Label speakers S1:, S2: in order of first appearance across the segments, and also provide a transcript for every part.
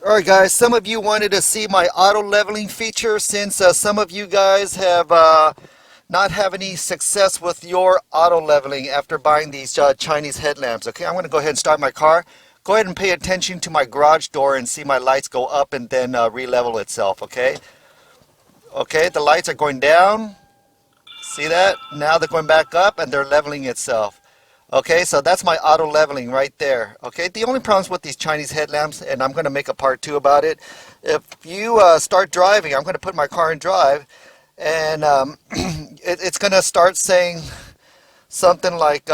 S1: Alright guys, some of you wanted to see my auto leveling feature since some of you guys have not have any success with your auto leveling after buying these Chinese headlamps. Okay, I'm going to go ahead and start my car. Go ahead and pay attention to my garage door and see my lights go up and then re-level itself. Okay, the lights are going down. See that? Now they're going back up and they're leveling itself. Okay, so that's my auto leveling right there. Okay, the only problems with these Chinese headlamps, and I'm going to make a part 2 about it. If you start driving, I'm going to put my car in drive, and it's going to start saying something like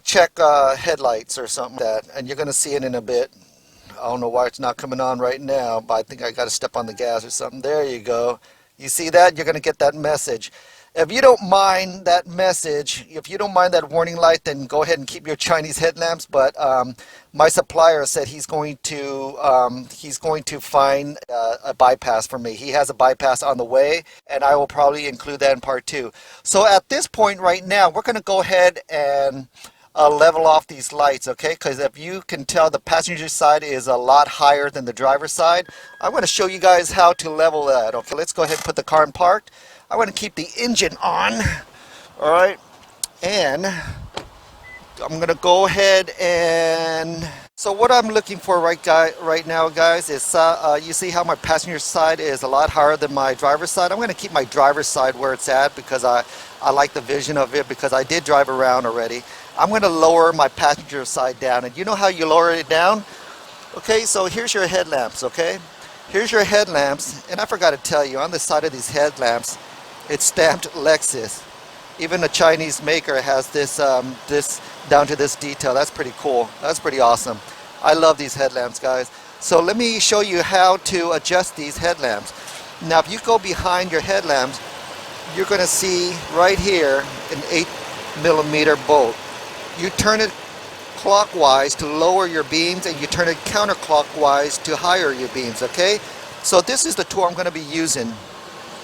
S1: check headlights or something like that, and you're going to see it in a bit. I don't know why it's not coming on right now, but I think I got to step on the gas or something. There you go. You see that? You're going to get that message. If you don't mind that message, if you don't mind that warning light, then go ahead and keep your Chinese headlamps. But my supplier said he's going to find a bypass for me. He has a bypass on the way, and I will probably include that in part 2. So at this point right now, we're going to go ahead and level off these lights, okay? Because if you can tell, the passenger side is a lot higher than the driver's side. I'm going to show you guys how to level that. Okay, let's go ahead and put the car in park. I want to keep the engine on, all right, and I'm going to go ahead and, so what I'm looking for right now, guys, is you see how my passenger side is a lot higher than my driver's side. I'm going to keep my driver's side where it's at because I like the vision of it, because I did drive around already. I'm going to lower my passenger side down, and you know how you lower it down? Okay, so here's your headlamps, okay? Here's your headlamps, and I forgot to tell you, on the side of these headlamps, it's stamped Lexus. Even a Chinese maker has this this down to this detail. That's pretty cool. That's pretty awesome. I love these headlamps, guys. So let me show you how to adjust these headlamps. Now, if you go behind your headlamps, you're going to see right here an 8mm bolt. You turn it clockwise to lower your beams, and you turn it counterclockwise to higher your beams, okay? So this is the tool I'm going to be using.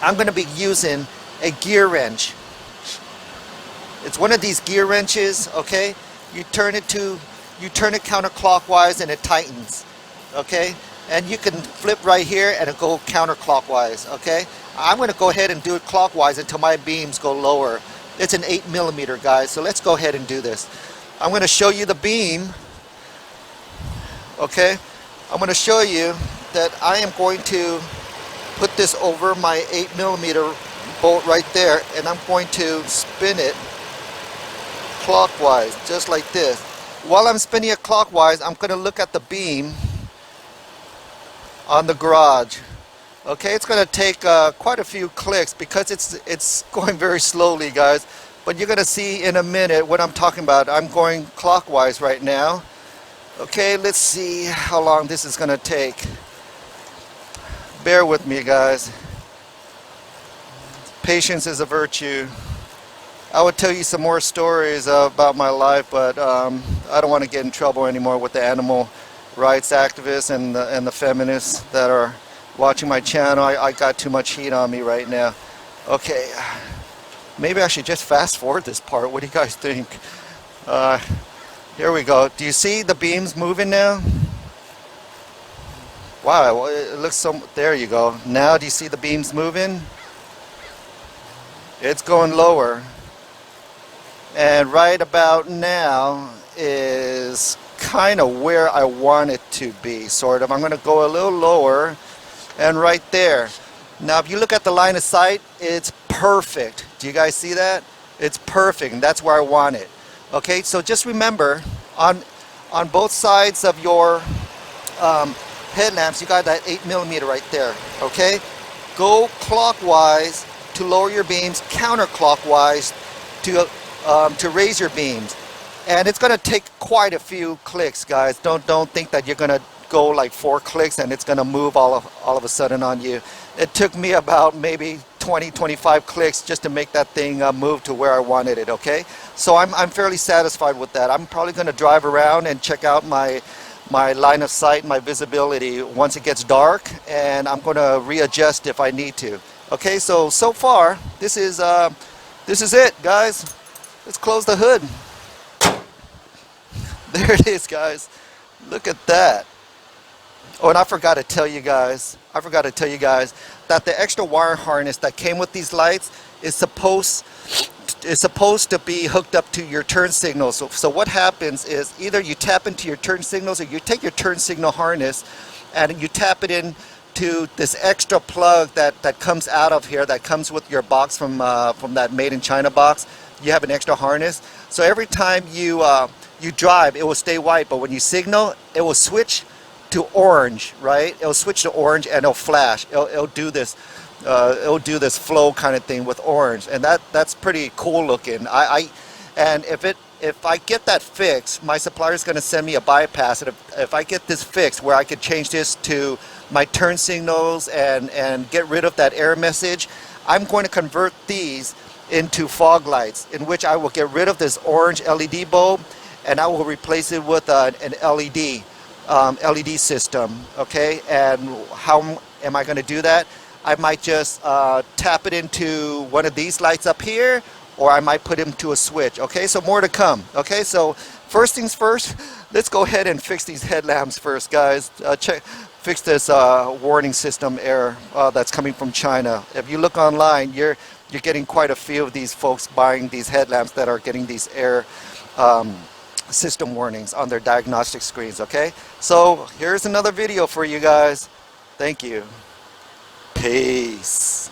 S1: I'm going to be using a gear wrench. It's one of these gear wrenches, okay? You turn it counterclockwise and it tightens, okay? And you can flip right here and it go counterclockwise, okay? I'm going to go ahead and do it clockwise until my beams go lower. It's an 8mm, guys, so let's go ahead and do this. I'm going to show you the beam, okay? I'm going to show you that I am going to put this over my 8mm bolt right there, and I'm going to spin it clockwise, just like this. While I'm spinning it clockwise, I'm going to look at the beam on the garage. Okay, it's going to take quite a few clicks because it's going very slowly, guys. But you're going to see in a minute what I'm talking about. I'm going clockwise right now. Okay, let's see how long this is going to take. Bear with me, guys. Patience is a virtue. I would tell you some more stories about my life, but I don't want to get in trouble anymore with the animal rights activists and the feminists that are watching my channel. I got too much heat on me right now. Okay, maybe I should just fast forward this part. What do you guys think? Here we go. Do you see the beams moving now? Wow, it looks so, there you go. Now do you see the beams moving? It's going lower. And right about now is kind of where I want it to be, sort of. I'm going to go a little lower, and right there. Now if you look at the line of sight, it's perfect. Do you guys see that? It's perfect, and that's where I want it. Okay, so just remember, on both sides of your headlamps, you got that 8mm right there, okay? Go clockwise to lower your beams, counterclockwise to raise your beams. And it's going to take quite a few clicks, guys. Don't think that you're going to go like 4 clicks and it's going to move all of a sudden on you. It took me about maybe 20-25 clicks just to make that thing move to where I wanted it, okay? So I'm fairly satisfied with that. I'm probably going to drive around and check out my line of sight, my visibility once it gets dark, and I'm going to readjust if I need to. Okay, so far this is it, guys. Let's close the hood. There it is, guys. Look at that. Oh, and I forgot to tell you guys, that the extra wire harness that came with these lights is supposed to be hooked up to your turn signals. So what happens is either you tap into your turn signals or you take your turn signal harness and you tap it in to this extra plug that comes out of here, that comes with your box from that made in China box. You have an extra harness. So every time you drive, it will stay white, but when you signal, it will switch to orange, right? It'll switch to orange and it'll flash. It'll do this. It'll do this flow kind of thing with orange, and that's pretty cool looking. And if I get that fixed, my supplier is going to send me a bypass. And if I get this fixed, where I could change this to my turn signals and get rid of that error message, I'm going to convert these into fog lights, in which I will get rid of this orange LED bulb, and I will replace it with an LED system. Okay, and how am I going to do that? I might just tap it into one of these lights up here, or I might put him to a switch. Okay, so more to come. Okay, so first things first, let's go ahead and fix these headlamps first, guys. Fix this warning system error that's coming from China. If you look online, you're getting quite a few of these folks buying these headlamps that are getting these error system warnings on their diagnostic screens. Okay, so here's another video for you guys. Thank you. Peace.